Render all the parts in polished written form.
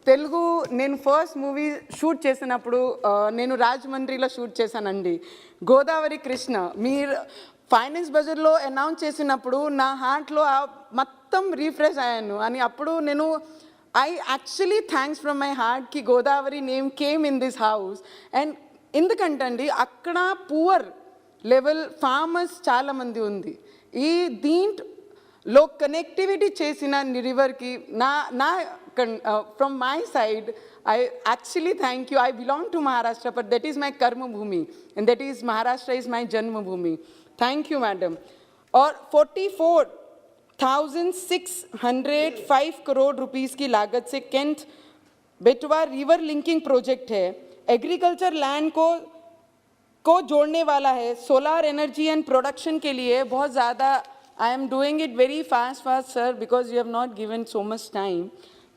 తెలుగు నేను first movie shoot చేసినప్పుడు నేను రాజమండ్రిలో షూట్ చేశానండి. గోదావరి కృష్ణ మీరు ఫైనాన్స్ బజార్లో అనౌన్స్ చేసినప్పుడు నా హార్ట్లో మొత్తం రీఫ్రెష్ అయ్యాను. అని అప్పుడు నేను I actually thanks from my heart కి Godavari name came in this house. And ఎందుకంటే అండి అక్కడ పూర్ లెవెల్ ఫార్మర్స్ చాలామంది ఉంది. ఈ దీంట్లో కనెక్టివిటీ చేసిన రివర్కి నా from my side, I actually thank you. I belong to Maharashtra, but that is my karma bhumi, and that is Maharashtra is my janma bhumi. Thank you, madam. और 44,605 crore rupees की लागत से केंट बेटवा river linking project है. Agriculture land को जोड़ने वाला है. सोलर एनर्जी एंड प्रोडक्शन के लिए बहुत ज़्यादा I am doing it very fast sir, because you have not given so much time.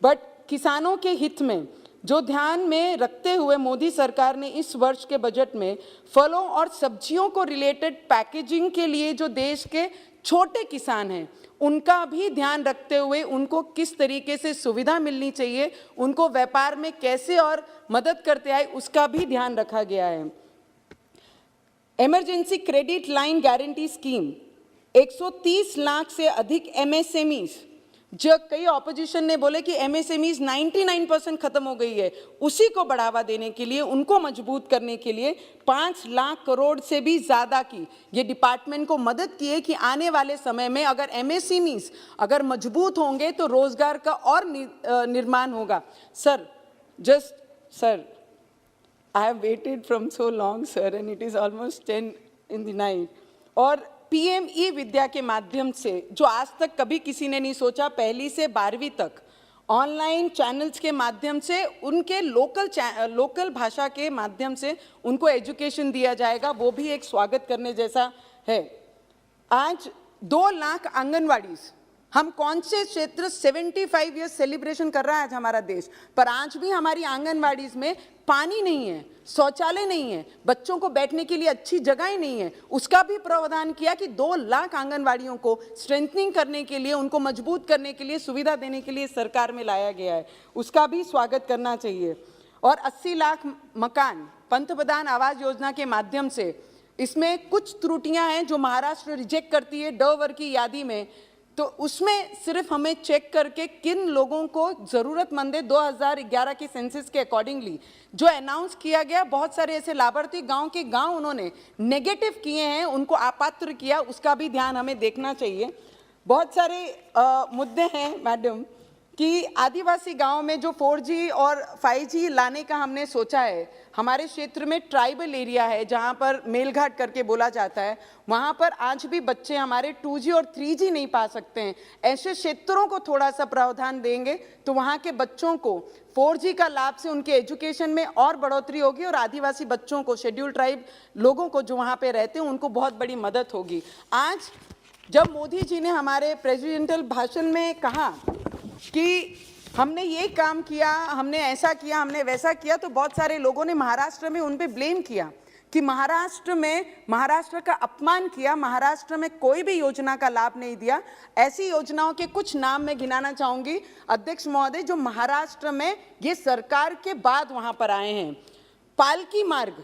But किसानों के हित में जो ध्यान में रखते हुए मोदी सरकार ने इस वर्ष के बजट में फलों और सब्जियों को रिलेटेड पैकेजिंग के लिए जो देश के छोटे किसान हैं उनका भी ध्यान रखते हुए उनको किस तरीके से सुविधा मिलनी चाहिए, उनको व्यापार में कैसे और मदद करते आए, उसका भी ध्यान रखा गया है. Emergency credit line guarantee scheme 130 lakh से अधिक MSMEs, जो कई ऑपोजिशन ने बोले कि MSMEs 99% खत्म हो गई है, उसी को बढ़ावा देने के लिए उनको मजबूत करने के लिए 5 लाख करोड़ से भी ज़्यादा की ये डिपार्टमेंट को मदद की है कि आने वाले समय में अगर MSMEs अगर मजबूत होंगे तो रोज़गार का और निर्माण होगा. Sir I have waited from so long sir, and it is almost 10 in the night. और PME विद्या के माध्यम से जो आज तक कभी किसी ने नहीं सोचा, पहली से 12वीं तक ऑनलाइन चैनल्स के माध्यम से उनके लोकल भाषा के माध्यम से उनको एजुकेशन दिया जाएगा, वो भी एक स्वागत करने जैसा है. आज 2 लाख आंगनवाड़ी, हम कौन से क्षेत्र 75 ईयर्स सेलिब्रेशन कर रहा है आज हमारा देश, पर आज भी हमारी आंगनवाड़ीज में पानी नहीं है, शौचालय नहीं है, बच्चों को बैठने के लिए अच्छी जगह नहीं है. उसका भी प्रावधान किया कि 2 लाख आंगनवाड़ियों को स्ट्रेंथनिंग करने के लिए, उनको मजबूत करने के लिए, सुविधा देने के लिए सरकार में लाया गया है, उसका भी स्वागत करना चाहिए. और 80 लाख मकान पंतप्रधान आवास योजना के माध्यम से, इसमें कुछ त्रुटियां हैं जो महाराष्ट्र रिजेक्ट करती है ड वर्ग की यादी में, तो उसमें सिर्फ हमें चेक करके किन लोगों को ज़रूरतमंद है 2011 के सेंसस के अकॉर्डिंगली जो अनाउंस किया गया, बहुत सारे ऐसे लाभार्थी गांव उन्होंने नेगेटिव किए हैं, उनको अपात्र किया, उसका भी ध्यान हमें देखना चाहिए. बहुत सारे मुद्दे हैं मैडम कि आदिवासी गांव में जो 4G और 5G लाने का हमने सोचा है. हमारे क्षेत्र में ट्राइबल एरिया है जहां पर मेलघाट करके बोला जाता है, वहां पर आज भी बच्चे हमारे 2G और 3G नहीं पा सकते हैं. ऐसे क्षेत्रों को थोड़ा सा प्रावधान देंगे तो वहां के बच्चों को 4G का लाभ से उनके एजुकेशन में और बढ़ोतरी होगी, और आदिवासी बच्चों को, शेड्यूल ट्राइब लोगों को जो वहाँ पे रहते हैं उनको बहुत बड़ी मदद होगी. आज जब मोदी जी ने हमारे प्रेसिडेंशियल भाषण में कहा कि हमने ये काम किया, हमने ऐसा किया, हमने वैसा किया, तो बहुत सारे लोगों ने महाराष्ट्र में उन पे ब्लेम किया कि महाराष्ट्र का अपमान किया, महाराष्ट्र में कोई भी योजना का लाभ नहीं दिया. ऐसी योजनाओं के कुछ नाम मैं गिनाना चाहूँगी अध्यक्ष महोदय, जो महाराष्ट्र में ये सरकार के बाद वहाँ पर आए हैं. पालकी मार्ग,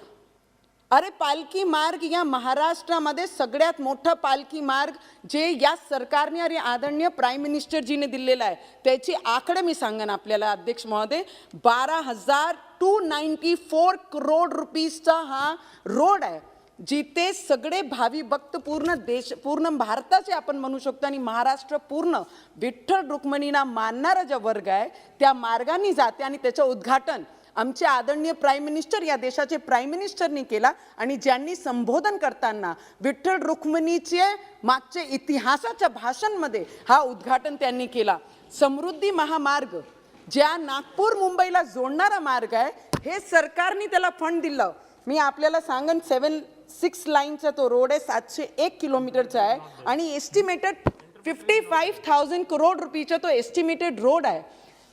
अरे पालकी मार्ग या महाराष्ट्रामध्ये सगळ्यात मोठा पालकी मार्ग जे या सरकारने आणि आदरणीय प्राईम मिनिस्टरजीने दिलेला आहे, त्याची आकडे मी सांगेन आपल्याला अध्यक्ष महोदय. 12,294 करोड रुपीसचा हा रोड आहे, जिथे सगळे भावी भक्त पूर्ण भारताचे आपण म्हणू शकतो आणि महाराष्ट्र पूर्ण विठ्ठल रुक्मिणीला मानणारा जो वर्ग आहे त्या मार्गाने जाते, आणि त्याचं उद्घाटन आमचे आदरणीय प्राईम मिनिस्टर या देशाचे प्राईम मिनिस्टरनी केला, आणि ज्यांनी संबोधन करताना विठ्ठल रुक्मिणीचे मागचे इतिहासाच्या भाषणमध्ये हा उद्घाटन त्यांनी केला. समृद्धी महामार्ग ज्या नागपूर मुंबईला जोडणारा मार्ग आहे, हे सरकारने त्याला फंड दिलं. मी आपल्याला सांगन 6 लाईनचा तो रोड आहे, 701 किलोमीटरचा आहे, आणि एस्टिमेटेड 55,000 करोड रुपयाचा तो एस्टिमेटेड रोड आहे.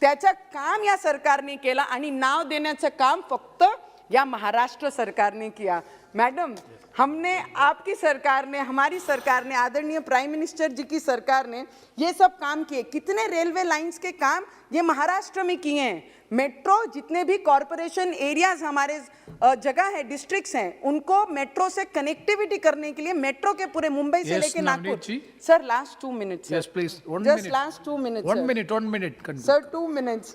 त्याचं काम या सरकारने केलं, आणि नाव देण्याचं काम फक्त या महाराष्ट्र सरकार ने किया। मैडम, हमने, आपकी सरकार ने, हमारी सरकार ने, आदरणीय प्राइम मिनिस्टर जी की सरकार ने ये सब काम किए। कितने रेलवे लाइंस के काम ये महाराष्ट्र में किए हैं। मेट्रो, जितने भी कॉरपोरेशन एरियाज हमारे जगह है, डिस्ट्रिक्ट्स हैं, उनको मेट्रो से कनेक्टिविटी करने के लिए मेट्रो के पूरे मुंबई से लेके Nagpur. Sir last 2 minutes. Yes, please. Just last 2 minutes. 1 minute. 1 minute. Continue. Sir, 2 minutes.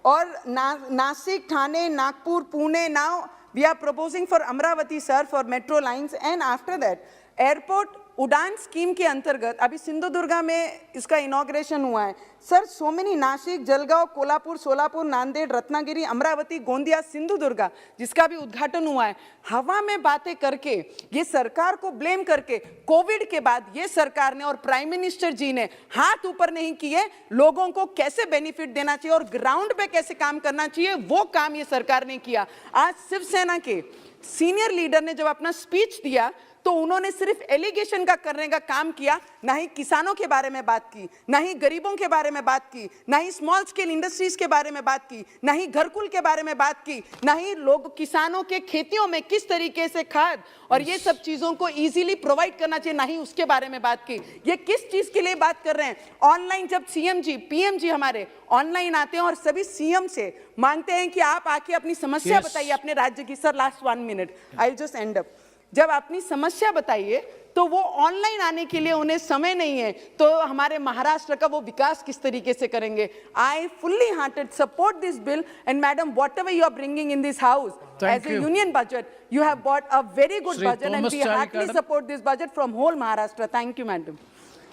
और Nashik, Thane, Nagpur, Pune, now we are proposing for Amravati, sir, for metro lines, and after that airport Udan scheme के अंतर्गत अभी सिंधुदुर्गा में इसका इनॉग्रेशन हुआ है। Sir, so many, Nashik, Jalgaon, Kolhapur, Solapur, Nanded, Ratnagiri, Amravati, Gondia, Sindhudurga, जिसका भी उद्घाटन हुआ है। हवा में बातें करके, ये सरकार को ब्लेम करके, कोविड के बाद ये सरकार ने और प्राइम मिनिस्टर जी ने हाथ ऊपर नहीं किए, लोगों को कैसे बेनिफिट देना चाहिए और ग्राउंड पे कैसे काम करना चाहिए, वो काम ये सरकार ने किया। आज शिवसेना के सीनियर लीडर ने जब अपना स्पीच दिया तो उन्होंने सिर्फ एलिगेशन का करने का काम किया, ना ही किसानों के बारे में बात की, ना ही गरीबों के बारे में बात की, ना ही स्मॉल स्केल इंडस्ट्रीज के बारे में बात की, ना ही घरकुल के बारे में बात की, ना ही लोग किसानों के खेतियों में किस तरीके से खाद और ये सब चीजों को इजीली प्रोवाइड करना चाहिए, ना ही उसके बारे में बात की। ये किस चीज के लिए बात कर रहे हैं? ऑनलाइन जब सीएम जी, पीएम जी हमारे ऑनलाइन आते हैं और सभी सीएम से मांगते हैं कि आप आके अपनी समस्या बताइए अपने राज्य की। Sir last 1 minute, I just and up. जब अपनी समस्या बताइए तो वो ऑनलाइन आने के लिए उन्हें समय नहीं है, तो हमारे महाराष्ट्र का वो विकास किस तरीके से करेंगे? I fully hearted support this bill and madam, whatever you are bringing in this house as a union budget, you have brought a very good budget and we heartily support this budget from whole Maharashtra. Thank you, madam.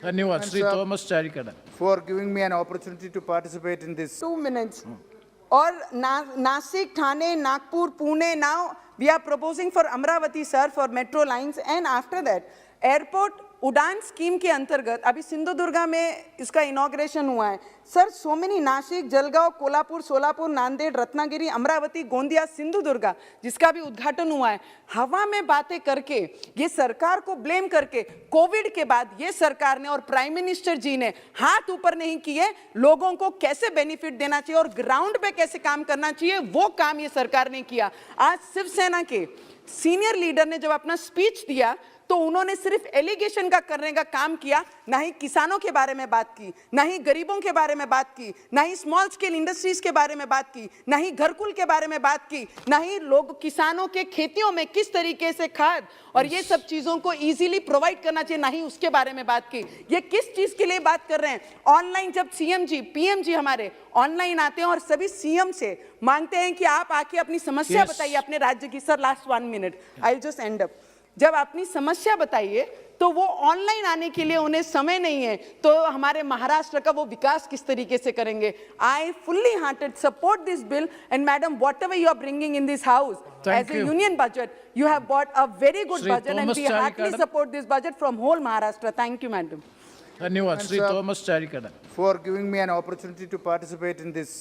Dhanyawad, Sri Thomas Charikada. For giving me an opportunity to participate in this. 2 minutes. और Nashik, Thane, Nagpur, Pune, now we are proposing for Amravati, sir, for metro lines, and after that airport Udan scheme के अंतर्गत अभी सिंधुदुर्गा में इसका inauguration हुआ है। Sir, so many, Nashik, Jalgaon, Kolhapur, Solapur, Nanded, Ratnagiri, Amravati, Gondia, Sindhudurga, जिसका भी उद्घाटन हुआ है। हवा में बातें करके, ये सरकार को ब्लेम करके, कोविड के बाद ये सरकार ने और प्राइम मिनिस्टर जी ने हाथ ऊपर नहीं किए, लोगों को कैसे बेनिफिट देना चाहिए और ग्राउंड पे कैसे काम करना चाहिए, वो काम ये सरकार ने किया। आज शिवसेना के सीनियर लीडर ने जब अपना स्पीच दिया तो उन्होंने सिर्फ एलिगेशन का करने का काम किया, ना ही किसानों के बारे में बात की, ना ही गरीबों के बारे में बात की, ना ही स्मॉल स्केल इंडस्ट्रीज के बारे में बात की, ना ही घरकुल के बारे में बात की, ना ही लोग किसानों के खेतियों में किस तरीके से खाद और ये सब चीजों को इजीली प्रोवाइड करना चाहिए, ना ही उसके बारे में बात की। ये किस चीज के लिए बात कर रहे हैं? ऑनलाइन जब सीएम जी, पीएम जी हमारे ऑनलाइन आते हैं और सभी सीएम से मांगते हैं कि आप आके अपनी समस्या बताइए अपने राज्य की। Sir last 1 minute, I just and up. जब अपनी समस्या बताइए तो वो ऑनलाइन आने के लिए उन्हें समय नहीं है, तो हमारे महाराष्ट्र का वो विकास किस तरीके से करेंगे? I fully hearted support this bill and madam, whatever you are bringing in this house as a union budget, you have brought a very good budget and we heartily support this budget from whole Maharashtra. Thank you, madam. Dhanyawad, Sri Thomas Charikada. For giving me an opportunity to participate in this.